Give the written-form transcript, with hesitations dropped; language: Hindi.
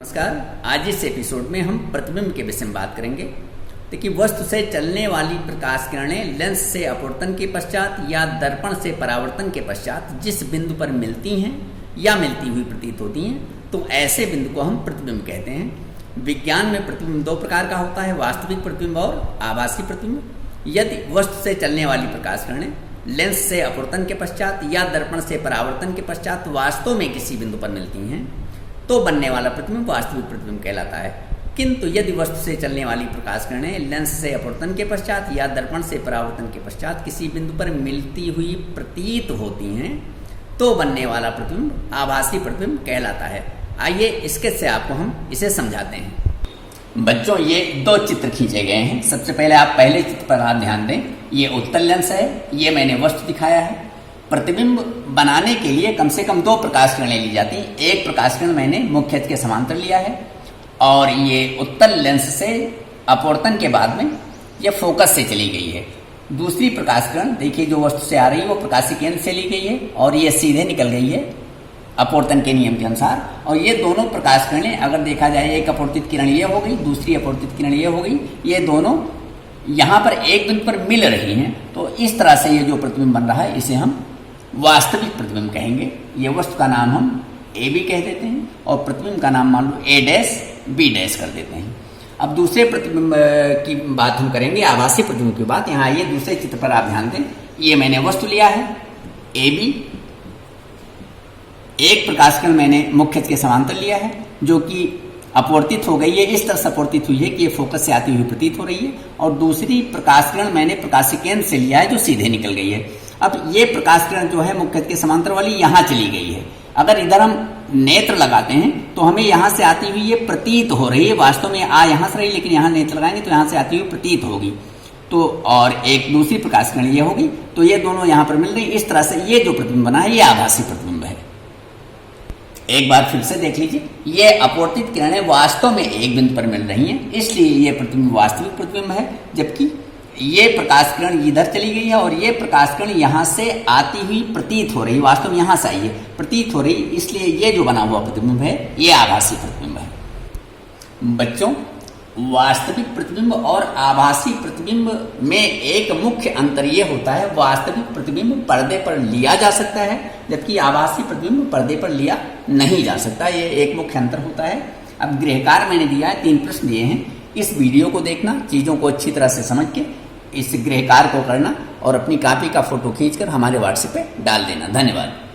नमस्कार। आज इस एपिसोड में हम प्रतिबिंब के विषय में बात करेंगे। देखिए, वस्तु से चलने वाली प्रकाश किरणें लेंस से अपवर्तन के पश्चात या दर्पण से परावर्तन के पश्चात जिस बिंदु पर मिलती हैं या मिलती हुई प्रतीत होती हैं, तो ऐसे बिंदु को हम प्रतिबिंब कहते हैं। विज्ञान में प्रतिबिंब दो प्रकार का होता है, वास्तविक प्रतिबिंब और आभासी प्रतिबिंब। यदि वस्तु से चलने वाली प्रकाश किरणें लेंस से अपवर्तन के पश्चात या दर्पण से परावर्तन के पश्चात वास्तव में किसी बिंदु पर मिलती हैं, तो बनने वाला प्रतिबिंब वास्तविक प्रतिबिंब कहलाता है। किंतु यदि वस्तु से चलने वाली प्रकाश किरणें लेंस से अपवर्तन के पश्चात या दर्पण से परावर्तन के पश्चात किसी बिंदु पर मिलती हुई प्रतीत होती हैं, तो बनने वाला प्रतिबिंब आभासी प्रतिबिंब कहलाता है। आइए इसके से आपको हम इसे समझाते हैं। बच्चों, ये दो चित्र खींचे गए हैं। सबसे पहले आप पहले चित्र पर आप ध्यान दें। ये उत्तल लेंस है, ये मैंने वस्तु दिखाया है। प्रतिबिंब बनाने के लिए कम से कम दो प्रकाश किरणें ली जाती हैं। एक प्रकाश किरण मैंने मुख्य अक्ष के समांतर लिया है और ये उत्तल लेंस से अपवर्तन के बाद में ये फोकस से चली गई है। दूसरी प्रकाश किरण देखिए, जो वस्तु से आ रही है वो प्रकाशीय केंद्र से ली गई है और ये सीधे निकल गई है अपवर्तन के नियम के अनुसार। और ये दोनों प्रकाश किरणें अगर देखा जाए, एक अपवर्तित किरण ये हो गई, दूसरी अपवर्तित किरण ये हो गई, ये दोनों यहाँ पर एक बिंदु पर मिल रही हैं। तो इस तरह से ये जो प्रतिबिंब बन रहा है इसे हम वास्तविक प्रतिबिंब कहेंगे। ये वस्तु का नाम हम ए बी कह देते हैं और प्रतिबिंब का नाम मान लो ए डैश बी डैश कर देते हैं। अब दूसरे प्रतिबिंब की बात हम करेंगे, आभासी प्रतिबिंब की बात। यहाँ आइए दूसरे चित्र पर आप ध्यान दें। ये मैंने वस्तु लिया है ए बी, एक प्रकाश किरण मैंने मुख्य अक्ष के समांतर लिया है जो कि अपवर्तित हो गई है, इस तरह से अपवर्तित हुई है कि ये फोकस से आती हुई प्रतीत हो रही है। और दूसरी प्रकाश किरण मैंने प्रकाशीय केंद्र से लिया है जो सीधे निकल गई है। अब ये प्रकाश किरण जो है मुख्य अक्ष के समांतर वाली यहाँ चली गई है। अगर इधर हम नेत्र लगाते हैं तो हमें यहाँ से आती हुई ये प्रतीत हो रही है। वास्तव में आ यहाँ से रही, लेकिन यहाँ नेत्र लगाएंगे तो यहाँ से आती हुई प्रतीत होगी। तो और एक दूसरी प्रकाश किरण ये होगी, तो ये दोनों यहाँ पर मिल रही। इस तरह से ये जो प्रतिबिंब बना है ये आभासी प्रतिबिंब है। एक बार फिर से देख लीजिए, ये अपवर्तित किरणें वास्तव में एक बिंदु पर मिल रही हैं, इसलिए ये प्रतिबिंब वास्तविक प्रतिबिंब है। जबकि ये प्रकाश किरण इधर चली गई है और ये प्रकाश किरण यहाँ से आती हुई प्रतीत हो रही, वास्तव में यहाँ से आई है, प्रतीत हो रही, इसलिए ये जो बना हुआ प्रतिबिंब है ये आभासी प्रतिबिंब है। बच्चों, वास्तविक प्रतिबिंब और आभासी प्रतिबिंब में एक मुख्य अंतर ये होता है, वास्तविक प्रतिबिंब पर्दे पर लिया जा सकता है जबकि आभासी प्रतिबिंब पर्दे पर लिया नहीं जा सकता। ये एक मुख्य अंतर होता है। अब गृहकार्य मैंने दिया है, 3 प्रश्न दिए हैं। इस वीडियो को देखना, चीज़ों को अच्छी तरह से समझ के इस गृहकार्य को करना और अपनी कॉपी का फोटो खींचकर हमारे व्हाट्सएप पे डाल देना। धन्यवाद।